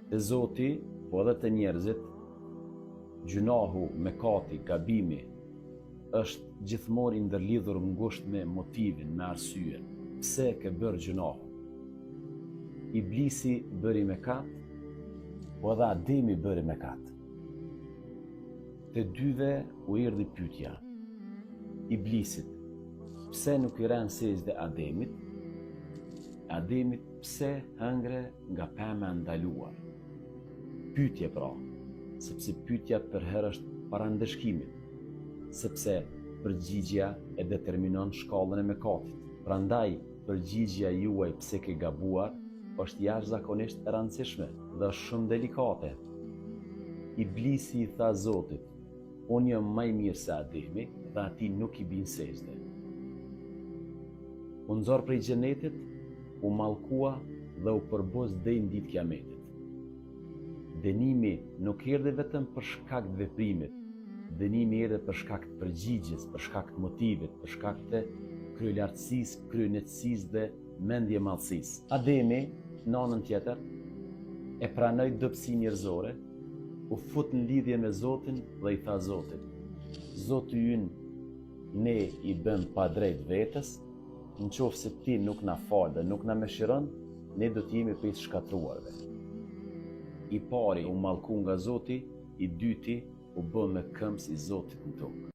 Te Zoti, po edhe te njerëzit, gjunahu, mëkati, gabimi është gjithmonë i ndërlidhur ngushtë me motivin, me arsyen. Pse ke bërë gjunahu? Iblisi bëri mëkat, po edhe Ademi bëri mëkat. Te dyve u erdhi pyetja. Iblisit, pse nuk i ran sejdë Ademit? Ademit, pse hëngre nga pemë e ndaluar? Pyetje pra, sepse pyetja për herë është para ndeshkimit, sepse përgjigjja e determinon shkallën e mëkatit. Prandaj, përgjigjja juaj pse ke gabuar është jashtëzakonisht e rëndësishme dhe është shumë delikate. Iblisi i tha Zotit, unë jam më i mirë se Ademi dhe atij nuk i bin sejdë. U nxorr prej xhenetit, u mallkua dhe u përbos deri në ditë kiametit. Dënimi nuk erdhi vetëm për shkak të veprimit, dënimi erdhi për shkak të përgjigjes, për shkak të motivit, për shkak të kryelartësisë, kryenetësisë dhe mendjemadhësisë. Ademi, në anën tjetër, e pranoi dobësinë njerëzore, u fut në lidhje me Zotin dhe i tha Zotit, Zoti ynë, ne i bëm pa drejt vetes, nëse ti nuk na fal dhe nuk na mëshiron, ne do të jemi prej të shkatruarve. I pari u mallku nga Zoti, i dyti u bë me këmbës i Zotit në tokë.